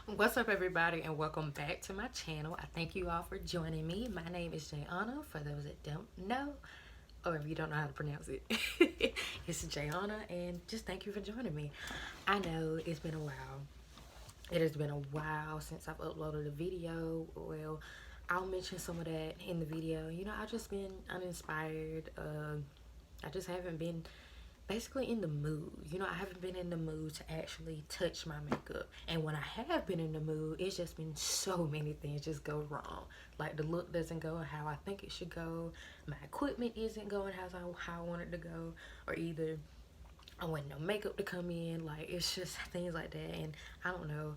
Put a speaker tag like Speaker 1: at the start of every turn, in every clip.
Speaker 1: What's up, everybody, and welcome back to my channel. I thank you all for joining me. My name is Jayana, for those that don't know, or if you don't know how to pronounce it. It's Jayana, and just thank you for joining me. I know it's been a while. It has been a while since I've uploaded a video. Well, I'll mention some of that in the video. You know, I've just been uninspired. I just haven't been basically in the mood. You know, I haven't been in the mood to actually touch my makeup. And when I have been in the mood, it's just been so many things just go wrong. Like the look doesn't go how I think it should go. My equipment isn't going how I want it to go. Or either I want no makeup to come in. Like, it's just things like that. And I don't know.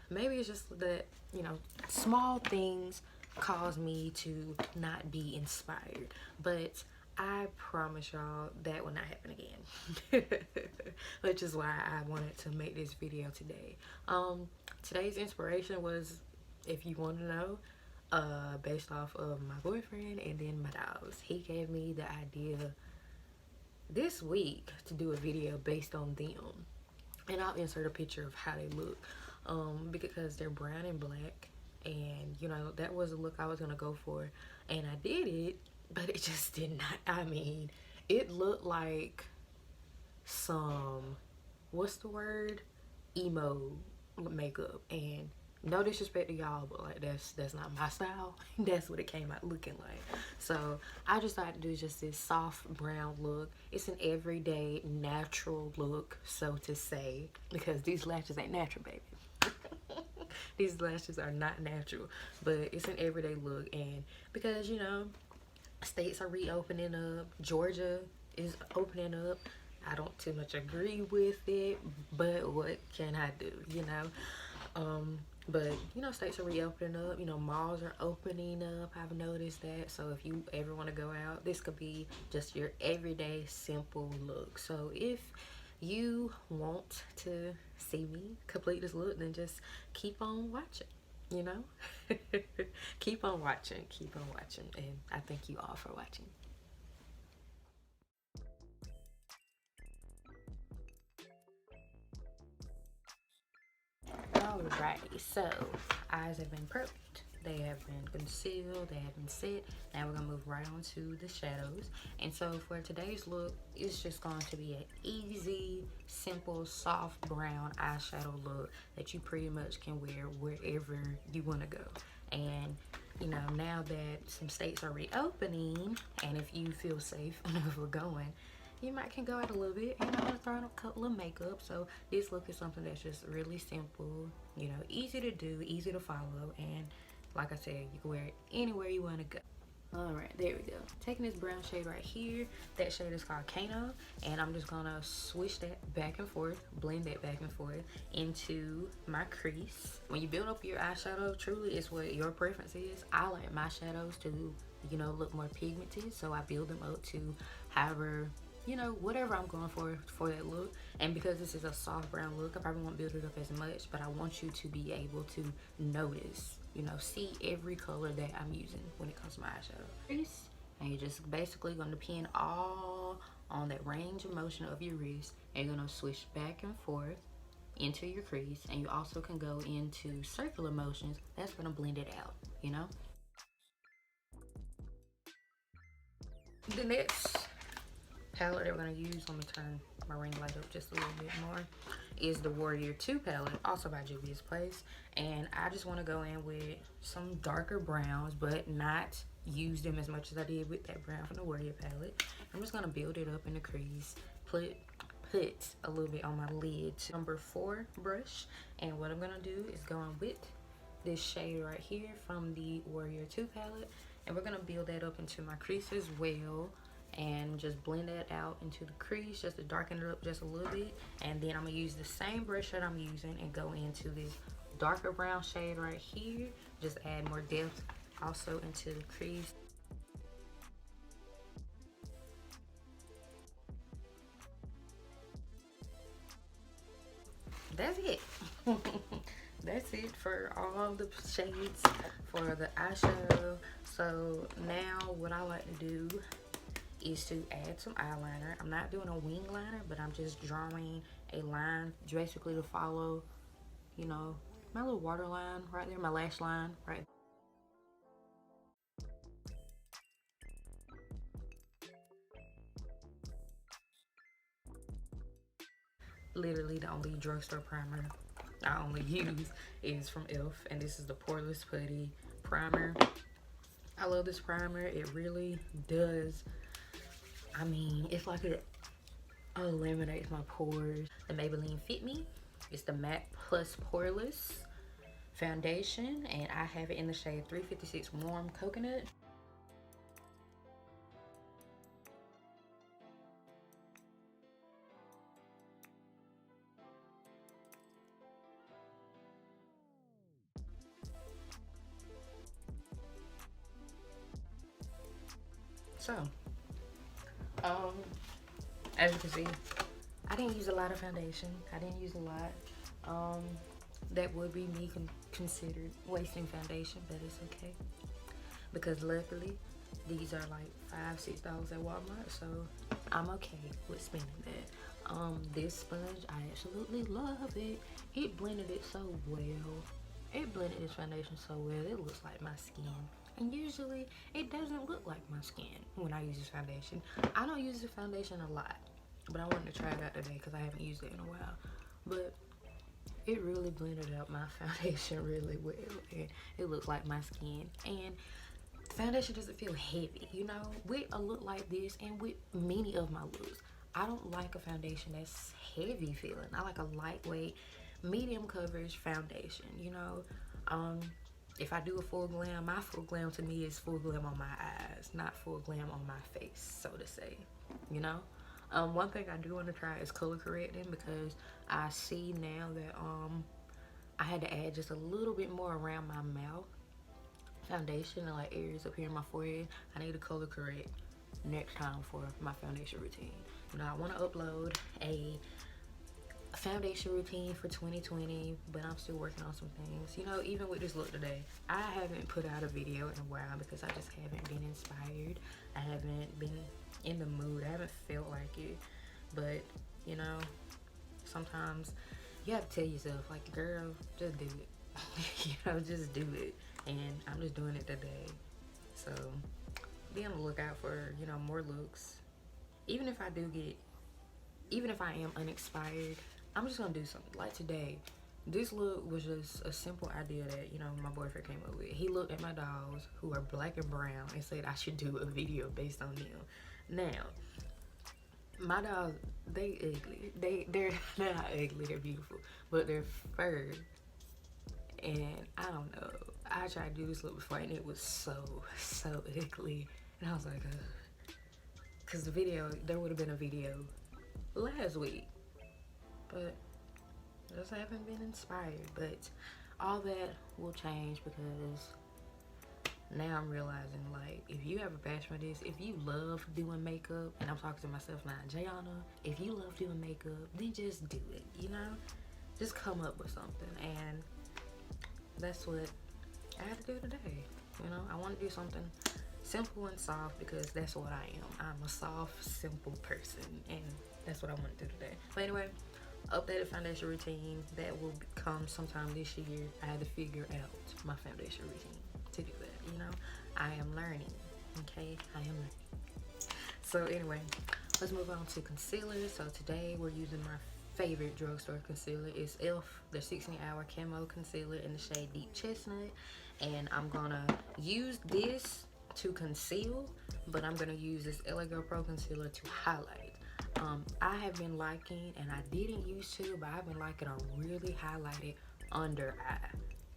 Speaker 1: Maybe it's just that, you know, small things cause me to not be inspired. But I promise y'all that will not happen again. Which is why I wanted to make this video today. Today's inspiration was, if you want to know, based off of my boyfriend and then my dogs. He gave me the idea this week to do a video based on them. And I'll insert a picture of how they look. Because they're brown and black. And, you know, that was the look I was going to go for. And I did it. But it just did not. I mean, it looked like some, what's the word? Emo makeup. And no disrespect to y'all, but like that's not my style. That's what it came out looking like. So I just decided to do just this soft brown look. It's an everyday natural look, so to say, because these lashes ain't natural, baby. These lashes are not natural, but it's an everyday look. And because, you know, states are reopening up, Georgia is opening up. I don't too much agree with it, but what can I do, you know? But you know, states are reopening up, you know, malls are opening up. I've noticed that. So if you ever want to go out, this could be just your everyday simple look. So if you want to see me complete this look, then just keep on watching, you know. Keep on watching, and I thank you all for watching. Alrighty, so eyes have been prepped, they have been concealed, they have been set. Now we're gonna move right on to the shadows. And so for today's look, it's just going to be an easy, simple, soft brown eyeshadow look that you pretty much can wear wherever you want to go. And you know, now that some states are reopening, and if you feel safe enough for going, you might can go out a little bit, you know, throw in a couple of makeup. So this look is something that's just really simple, you know, easy to do, easy to follow, and like I said, you can wear it anywhere you want to go. All right, there we go. Taking this brown shade right here, that shade is called Camo, and I'm just gonna swish that back and forth, blend that back and forth into my crease. When you build up your eyeshadow, truly it's what your preference is. I like my shadows to, you know, look more pigmented, so I build them up to however, you know, whatever I'm going for that look. And because this is a soft brown look, I probably won't build it up as much, but I want you to be able to notice, you know, see every color that I'm using when it comes to my eyeshadow. And you're just basically going to pin all on that range of motion of your wrist, and you're going to swish back and forth into your crease. And you also can go into circular motions. That's going to blend it out, you know. The next palette that we're going to use, let me turn my ring light up just a little bit more, is the Warrior 2 palette, also by Juvia's Place. And I just want to go in with some darker browns, but not use them as much as I did with that brown from the Warrior palette. I'm just going to build it up in the crease, put a little bit on my lid. Number 4 brush, and what I'm going to do is go on with this shade right here from the Warrior 2 palette, and we're going to build that up into my crease as well, and just blend that out into the crease just to darken it up just a little bit. And then I'm gonna use the same brush that I'm using and go into this darker brown shade right here, just add more depth also into the crease. That's it. That's it for all the shades for the eyeshadow. So now what I like to do is to add some eyeliner. I'm not doing a wing liner, but I'm just drawing a line basically to follow, you know, my little waterline right there, my lash line right. Literally the only drugstore primer I only use is from e.l.f. and this is the Poreless Putty primer. I love this primer. It really does. I mean, it's like it eliminates my pores. The Maybelline Fit Me. It's the Matte Plus Poreless foundation, and I have it in the shade 356 Warm Coconut. So, as you can see, I didn't use a lot of foundation. I didn't use a lot. That would be me considered wasting foundation, but it's okay. Because luckily, these are like $5-6 at Walmart, so I'm okay with spending that. This sponge, I absolutely love it. It blended it so well. It blended this foundation so well. It looks like my skin. And usually, it doesn't look like my skin when I use this foundation. I don't use this foundation a lot, but I wanted to try it out today because I haven't used it in a while. But it really blended out my foundation really well, and it looks like my skin. And foundation doesn't feel heavy, you know. With a look like this and with many of my looks, I don't like a foundation that's heavy feeling. I like a lightweight, medium coverage foundation, you know. If I do a full glam, my full glam to me is full glam on my eyes, not full glam on my face, so to say, you know. One thing I do want to try is color correcting, because I see now that I had to add just a little bit more around my mouth foundation and like areas up here in my forehead. I need to color correct next time for my foundation routine. You know, I want to upload a foundation routine for 2020, but I'm still working on some things. You know, even with this look today, I haven't put out a video in a while because I just haven't been inspired. I haven't been in the mood. I haven't felt like it. But, you know, sometimes you have to tell yourself, like, girl, just do it. You know, just do it. And I'm just doing it today. So be on the lookout for, you know, more looks. Even if I am uninspired, I'm just gonna do something. Like today, this look was just a simple idea that, you know, my boyfriend came up with. He looked at my dolls, who are black and brown, and said I should do a video based on them. Now, my dolls, they ugly. They're not ugly, they're beautiful. But their fur, and I don't know. I tried to do this look before and it was so ugly. And I was like, because the video, there would have been a video last week, but I just haven't been inspired. But all that will change, because now I'm realizing, like, if you have a passion for this, if you love doing makeup, and I'm talking to myself now, Jayana, if you love doing makeup, then just do it, you know? Just come up with something, and that's what I had to do today. You know, I want to do something simple and soft, because that's what I am. I'm a soft, simple person, and that's what I want to do today. But anyway, updated foundation routine that will come sometime this year. I had to figure out my foundation routine to do that. You know, I am learning. Okay, I am learning. So anyway, let's move on to concealer. So today we're using my favorite drugstore concealer. It's e.l.f. the 16-hour Camo concealer in the shade Deep Chestnut, and I'm gonna use this to conceal, but I'm gonna use this Girl Pro Concealer to highlight. I have been liking, and I didn't used to, but I've been liking a really highlighted under eye.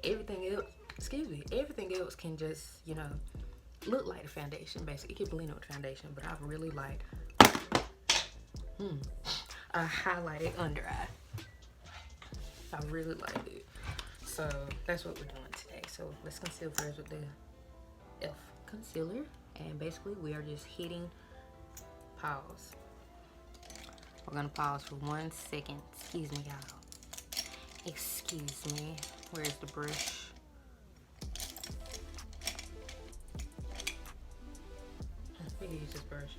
Speaker 1: Everything else can just, you know, look like the foundation. Basically, it can blend with foundation, but I've really liked a highlighted under eye. I really liked it. So that's what we're doing today. So let's conceal first with the e.l.f. concealer, and basically we are just hitting pause. We're gonna pause for 1 second. Excuse me, y'all. Excuse me. Where's the brush? We can use this brush.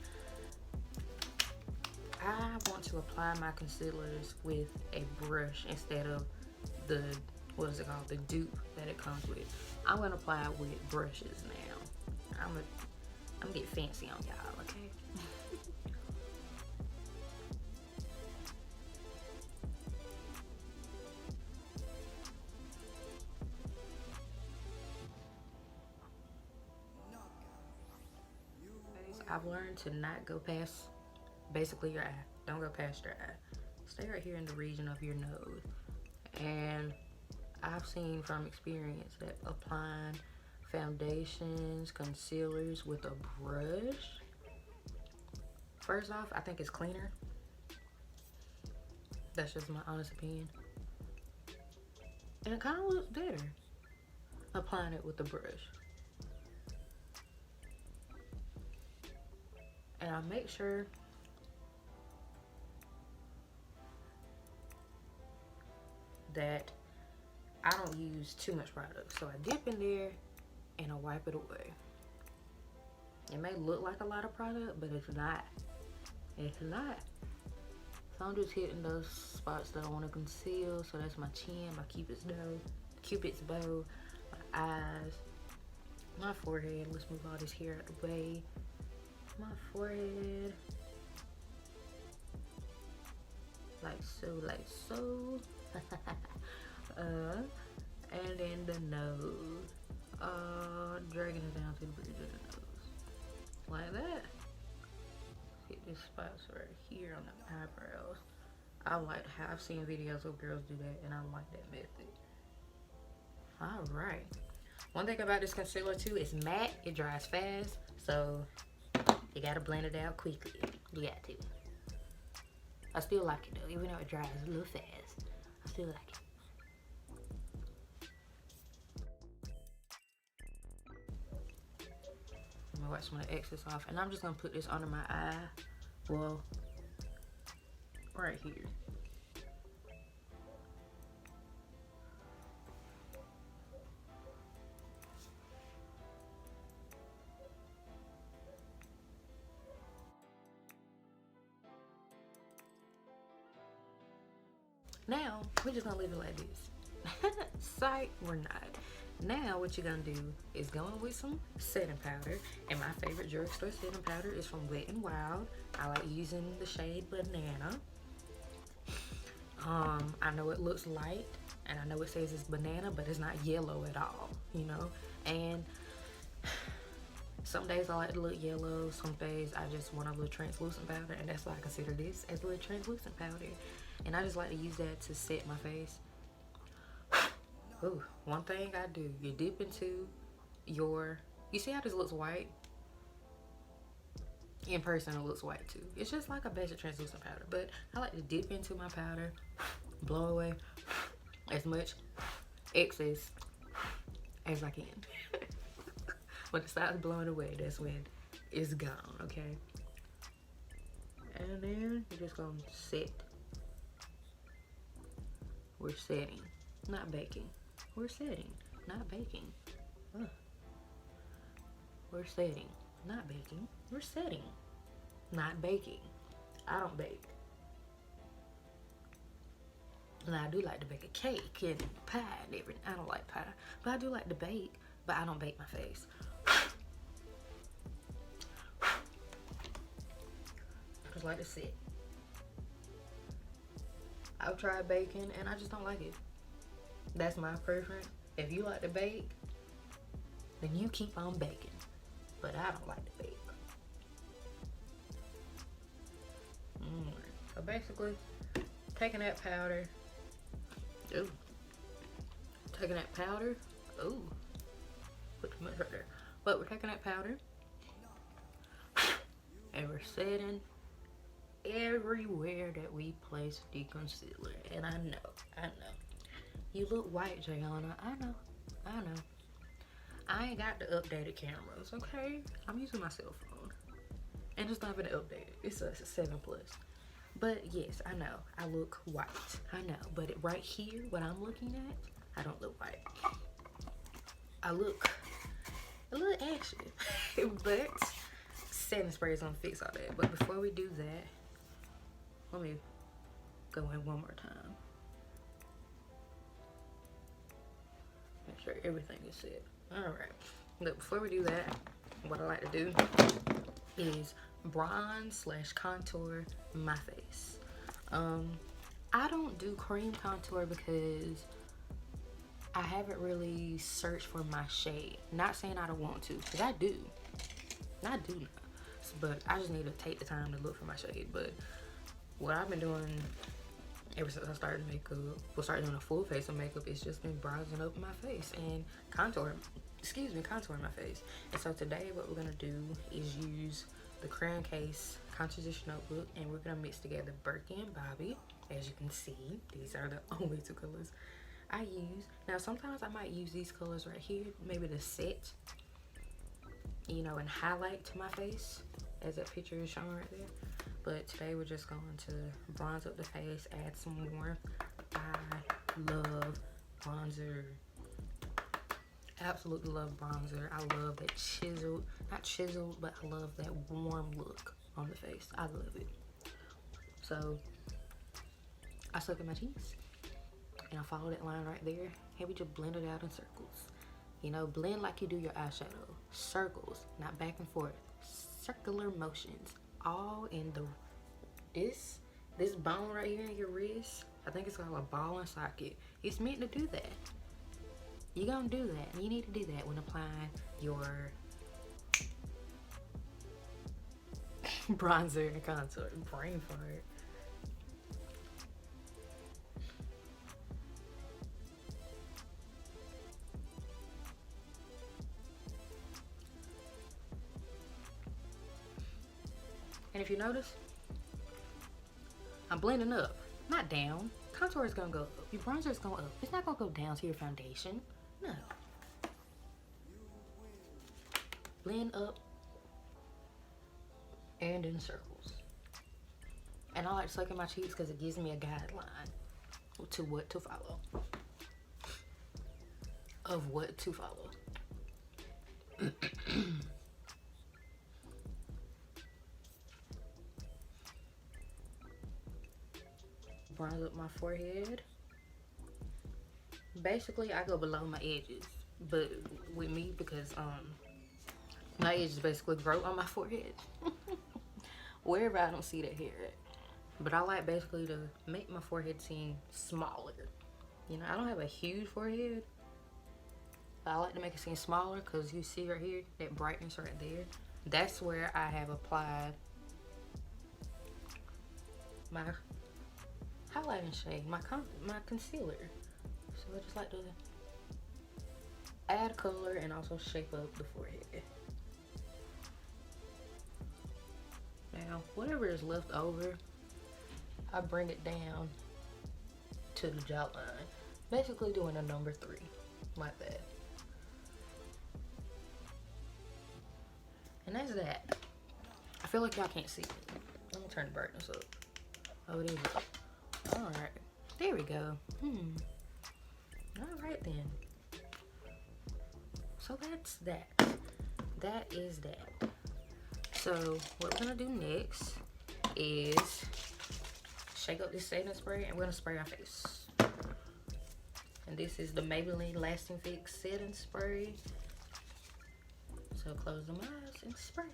Speaker 1: I want to apply my concealers with a brush instead of the what is it called, the dupe that it comes with. I'm gonna apply it with brushes now. I'm gonna get fancy on y'all, okay? I've learned to not go past basically your eye. Don't go past your eye. Stay right here in the region of your nose. And I've seen from experience that applying foundations, concealers with a brush, first off, I think it's cleaner. That's just my honest opinion. And it kind of looks better applying it with the brush. And I make sure that I don't use too much product. So I dip in there and I wipe it away. It may look like a lot of product, but it's not. It's not. So I'm just hitting those spots that I want to conceal. So that's my chin, my cupid's bow, my eyes, my forehead. Let's move all this hair out the way. My forehead. Like so, like so. And then the nose. Dragging it down to the bridge of the nose. Like that. Hit these spots right here on the eyebrows. I like how I've seen videos of girls do that, and I like that method. Alright. One thing about this concealer too, it's matte, it dries fast, so you gotta blend it out quickly. You got to. I still like it though, even though it dries a little fast. I still like it. I'm gonna wipe some of the excess off, and I'm just gonna put this under my eye. Well, right here. Now, we're just gonna leave it like this. Sight, we're not. Now, what you're gonna do is go in with some setting powder. And my favorite drugstore setting powder is from Wet n Wild. I like using the shade Banana. I know it looks light, and I know it says it's banana, but it's not yellow at all, you know? And some days I like to look yellow, some days I just want a little translucent powder, and that's why I consider this as a little translucent powder. And I just like to use that to set my face. Ooh, one thing I do, you dip into your, you see how this looks white? In person it looks white too. It's just like a basic translucent powder, but I like to dip into my powder, blow away as much excess as I can. When it starts blowing away, that's when it's gone, okay? And then you're just gonna set. We're setting, not baking. We're setting, not baking. Ugh. We're setting, not baking. We're setting, not baking. I don't bake. And I do like to bake a cake and pie and everything. I don't like pie, but I do like to bake, but I don't bake my face. Just like to sit. I've tried baking and I just don't like it. That's my preference. If you like to bake, then you keep on baking. But I don't like to bake. So basically, taking that powder. Ooh. Taking that powder. Ooh. Put too much right there. But we're taking that powder. And we're setting everywhere that we place the concealer. And I know. You look white, Jayana. I know. I ain't got the updated cameras, okay? I'm using my cell phone. And it's not been updated. It's a 7 Plus. But yes, I know. I look white. I know. But right here, what I'm looking at, I don't look white. I look a little ashy. But setting spray is gonna fix all that. But before we do that, let me go in one more time. sure everything is set. Alright. But before we do that, what I like to do is bronze / contour my face. I don't do cream contour because I haven't really searched for my shade. Not saying I don't want to, because I do. I do not. But I just need to take the time to look for my shade. But what I've been doing ever since I started makeup, started doing a full face of makeup, it's just been bronzing up my face and contouring my face. And so today what we're gonna do is use the Crayon Case Contoursition notebook, and we're gonna mix together Berkey and Bobby. As you can see, these are the only two colors I use. Now sometimes I might use these colors right here, maybe to set, you know, and highlight to my face, as that picture is showing right there. But today we're just going to bronze up the face, add some more. I love bronzer. Absolutely love bronzer. I love that chiseled, not chiseled, but I love that warm look on the face. I love it. So I suck at my cheeks and I follow that line right there, and we just blend it out in circles. You know, blend like you do your eyeshadow. Circles, not back and forth. Circular motions. All in the this bone right here in your wrist. I think it's called a ball and socket. It's meant to do that. You're gonna do that, and you need to do that when applying your bronzer and contour. Brain fart. And if you notice, I'm blending up, not down. Contour is gonna go up. Your bronzer is going up. It's not gonna go down to your foundation. No. Blend up and in circles. And I like sucking my cheeks because it gives me a guideline to what to follow. Of what to follow. Bronze up my forehead. Basically, I go below my edges, but with me, because my edges basically grow on my forehead wherever I don't see that hair at. But I like basically to make my forehead seem smaller. You know, I don't have a huge forehead, but I like to make it seem smaller because you see right here that brightness right there. That's where I have applied my highlighting shade, my concealer. So I just like to add color and also shape up the forehead. Now, whatever is left over, I bring it down to the jawline. Basically doing a number 3, like that. And that's that. I feel like y'all can't see it. I'm gonna turn the brightness up. Oh, it is up. Alright, there we go. Alright then. So that's that. That is that. So what we're gonna do next is shake up this setting spray, and we're gonna spray our face. And this is the Maybelline Lasting Fix setting spray. So close them eyes and spray.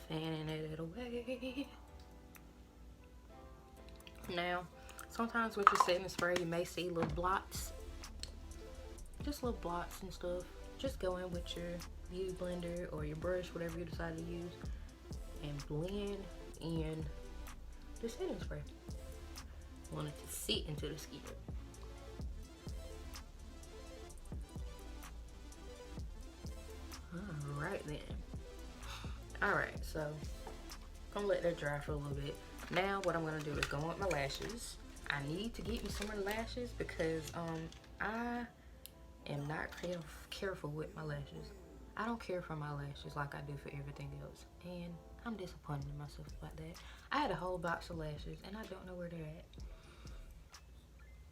Speaker 1: Fanning it away. Now, sometimes with your setting spray, you may see little blots. Just little blots and stuff. Just go in with your beauty blender or your brush, whatever you decide to use, and blend in the setting spray. Want it to sit into the skin. Alright then. Alright, so I'm gonna let that dry for a little bit. Now what I'm gonna do is go on with my lashes. I need to get me some more lashes because I am not careful with my lashes. I don't care for my lashes like I do for everything else, and I'm disappointed in myself about that. I had a whole box of lashes and I don't know where they're at.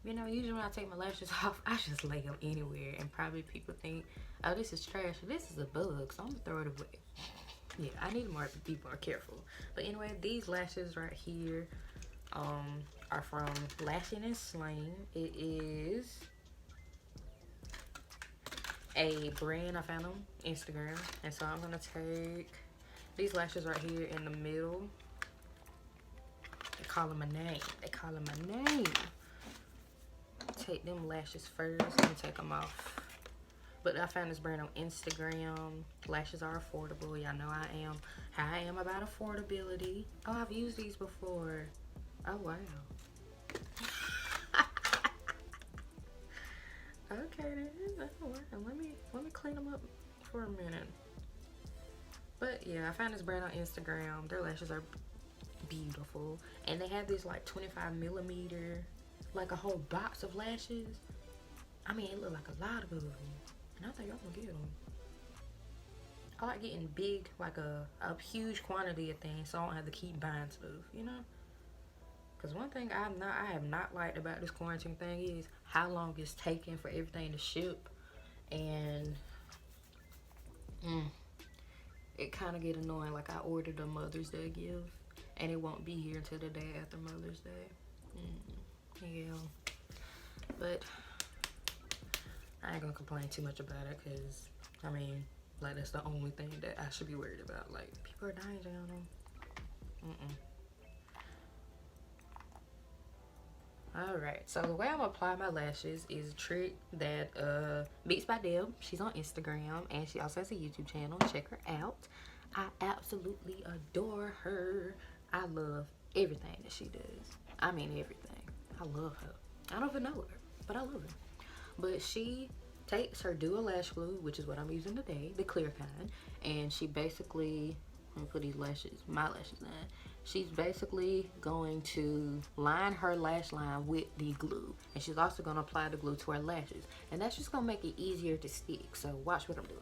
Speaker 1: You know, usually when I take my lashes off, I just lay them anywhere, and probably people think, oh, this is trash. This is a bug, so I'm gonna throw it away. yeah, I need to be more careful. But anyway, these lashes right here are from Lashing and Slang. It is a brand I found on Instagram. And so I'm going to take these lashes right here in the middle. They call them a name. They call them a name. Take them lashes first and take them off. But I found this brand on Instagram. Lashes are affordable. Y'all know how I am about affordability. Oh, I've used these before. Oh, wow. Okay, then. Oh, wow. Let me clean them up for a minute. But yeah, I found this brand on Instagram. Their lashes are beautiful. And they have this like 25mm, like a whole box of lashes. I mean, it looked like a lot of them. And I think I'm gonna get them. I like getting big, like a huge quantity of things, so I don't have to keep buying stuff, you know? Because one thing I have not liked about this quarantine thing is how long it's taking for everything to ship. And it kind of get annoying. Like, I ordered a Mother's Day gift, and it won't be here until the day after Mother's Day. Yeah. But I ain't gonna complain too much about it, because, I mean, like, that's the only thing that I should be worried about. Like, people are dying down on. Alright, so the way I'm gonna apply my lashes is a trick that Beats by Deb. She's on Instagram, and she also has a YouTube channel. Check her out. I absolutely adore her. I love everything that she does. I mean, everything. I love her. I don't even know her, but I love her. But she takes her Duo Lash Glue, which is what I'm using today, the clear kind, and she basically, let me put these lashes, my lashes in. She's basically going to line her lash line with the glue. And she's also going to apply the glue to her lashes. And that's just going to make it easier to stick. So watch what I'm doing.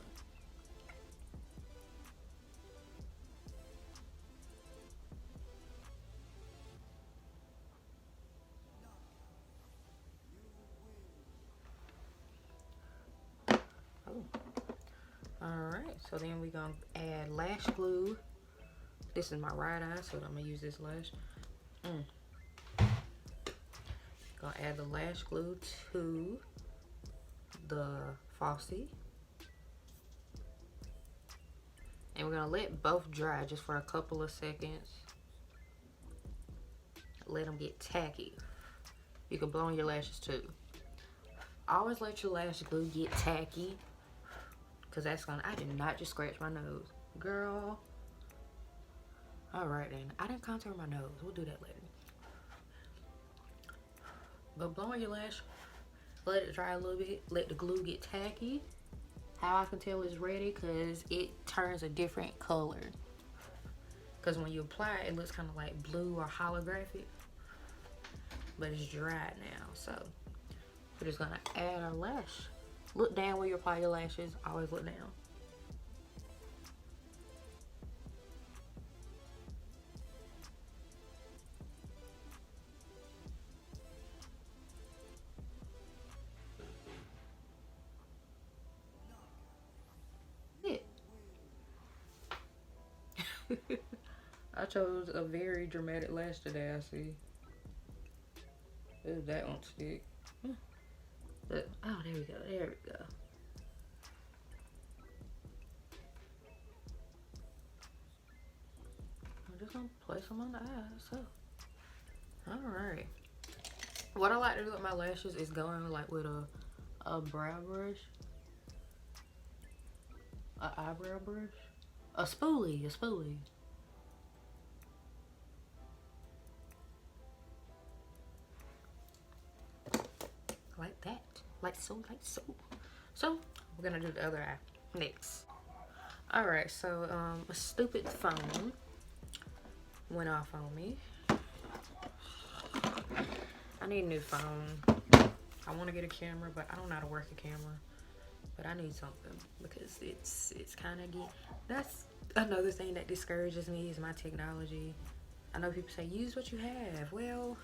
Speaker 1: Alright, so then we're going to add lash glue. This is my right eye, so I'm going to use this lash. Gonna add the lash glue to the falsie. And we're gonna let both dry just for a couple of seconds. Let them get tacky. You can blow on your lashes too. Always let your lash glue get tacky, because that's gonna, I did not just scratch my nose. Girl. Alright then, I didn't contour my nose. We'll do that later. But blow on your lash, let it dry a little bit, let the glue get tacky. How I can tell it's ready, because it turns a different color. Because when you apply it, it looks kind of like blue or holographic. But it's dry now, so we're just gonna add our lash. Look down where you apply your lashes, always look down. I chose a very dramatic lash today, I see. Ooh, that won't stick. But, oh, there we go, there we go. I'm just gonna place them on the eyes, so. Alright. What I like to do with my lashes is going like with a brow brush. An eyebrow brush. A spoolie. Like that. Like so. So, we're gonna do the other eye next. Alright, so a stupid phone went off on me. I need a new phone. I want to get a camera, but I don't know how to work a camera. But I need something, because it's kind of that's another thing that discourages me is my technology. I know people say use what you have. Well,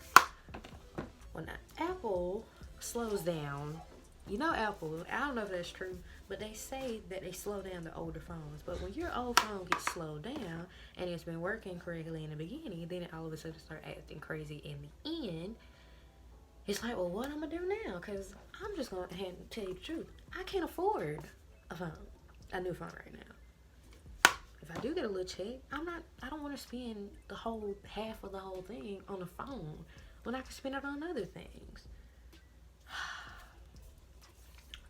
Speaker 1: when Apple slows down, You know, Apple, I don't know if that's true, but they say that they slow down the older phones. But when your old phone gets slowed down and it's been working correctly in the beginning, then it all of a sudden start acting crazy in the end. It's like, well, what I'm gonna do now? Because I'm just gonna tell you the truth. I can't afford a new phone right now. If I do get a little check, I don't want to spend the whole half of the whole thing on the phone when I can spend it on other things.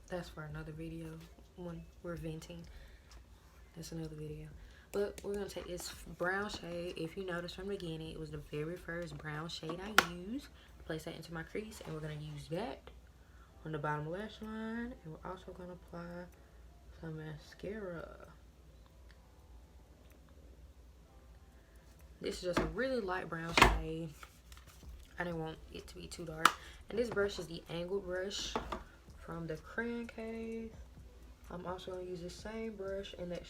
Speaker 1: That's for another video when we're venting. That's another video. But we're gonna take this brown shade. If you notice from the beginning, it was the very first brown shade I used. Place that into my crease, and we're gonna use that on the bottom lash line. And we're also gonna apply some mascara. This is just a really light brown shade. I didn't want it to be too dark. And this brush is the angled brush from the Crayon Case. I'm also gonna use the same brush in that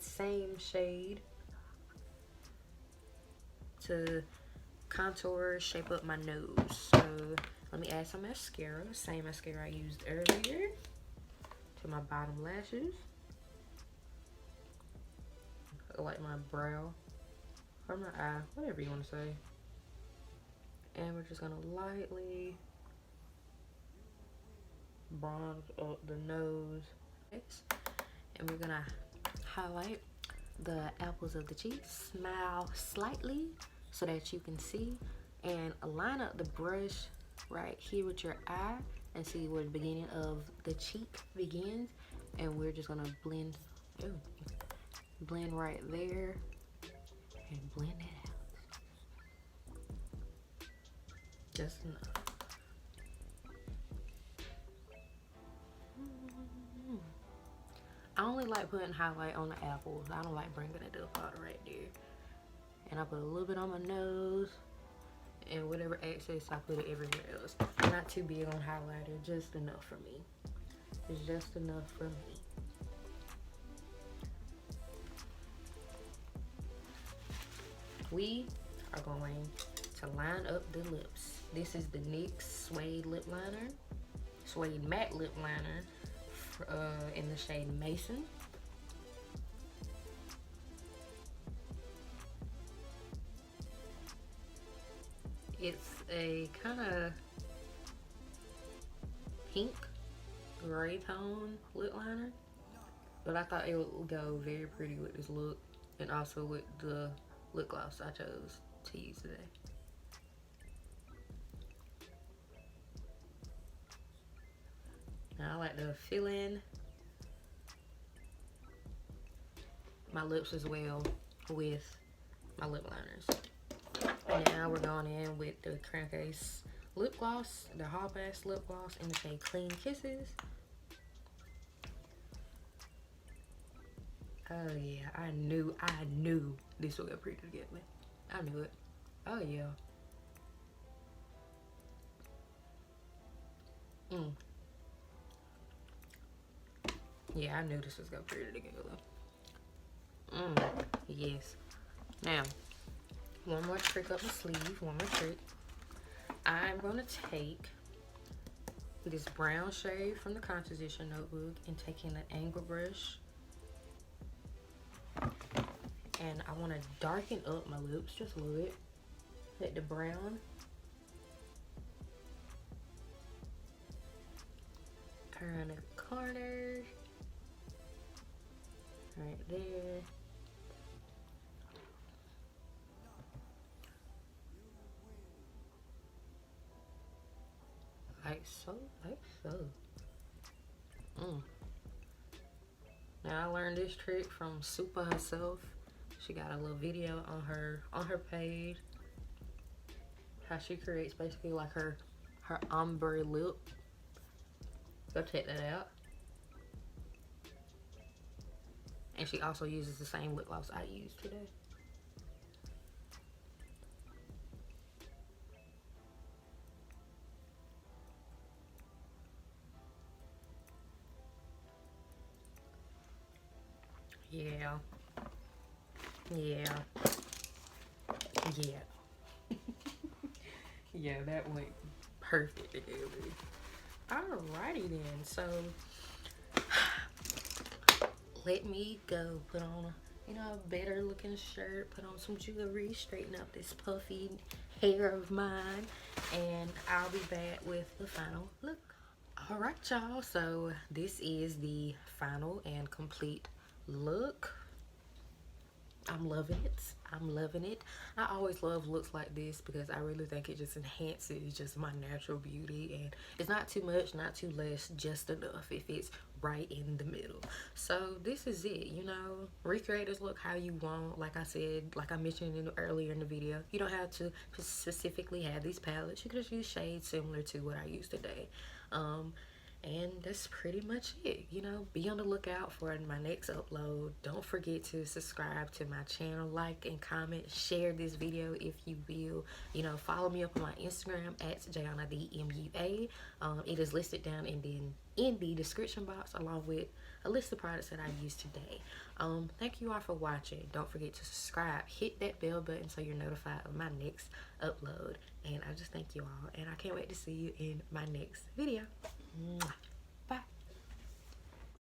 Speaker 1: same shade to contour, shape up my nose. So let me add some mascara, same mascara I used earlier, to my bottom lashes, like my brow or my eye, whatever you want to say. And we're just gonna lightly bronze up the nose, and we're gonna highlight the apples of the cheeks. Smile slightly so that you can see, and line up the brush right here with your eye and see where the beginning of the cheek begins. And we're just gonna blend right there and blend it out just enough. I only like putting highlight on the apples. I don't like bringing it up out right there. And I put a little bit on my nose, and whatever excess, I put it everywhere else. I'm not too big on highlighter, just enough for me. It's just enough for me. We are going to line up the lips. This is the NYX Suede lip liner, Suede matte lip liner, in the shade Maison. It's a kind of pink gray tone lip liner, but I thought it would go very pretty with this look and also with the lip gloss I chose to use today. Now I like to fill in my lips as well with my lip liners. And now we're going in with the Crayon Case lip gloss, the Hall Pass lip gloss in the shade Clean Kisses. Oh yeah, I knew this would go pretty together. I knew it. Oh yeah. Yeah, I knew this was gonna pretty together. Yes. Now, one more trick up my sleeve. One more trick. I'm gonna take this brown shade from the Contoursition notebook and taking an angle brush, and I want to darken up my lips just a little bit. Let the brown turn the corners right there. Like so, like so. Now I learned this trick from Super herself. She got a little video on her page. How she creates basically like her ombre lip. Go check that out. And she also uses the same lip gloss I used today. Yeah. Yeah, that went perfect together. Alrighty then, so let me go put on a better looking shirt, put on some jewelry, straighten up this puffy hair of mine, and I'll be back with the final look. Alright y'all, so this is the final and complete look. I'm loving it. I'm loving it. I always love looks like this because I really think it just enhances just my natural beauty, and it's not too much, not too less, just enough if it's right in the middle. So this is it, you know, recreate this look how you want. Like I said, like I mentioned earlier in the video, you don't have to specifically have these palettes. You can just use shades similar to what I use today. And that's pretty much it. You know, be on the lookout for my next upload. Don't forget to subscribe to my channel, like and comment, share this video if you will. You know, follow me up on my Instagram at JayanaDMUA. It is listed down in the description box along with a list of products that I used today. Thank you all for watching. Don't forget to subscribe, hit that bell button so you're notified of my next upload. And I just thank you all, and I can't wait to see you in my next video. Mwah.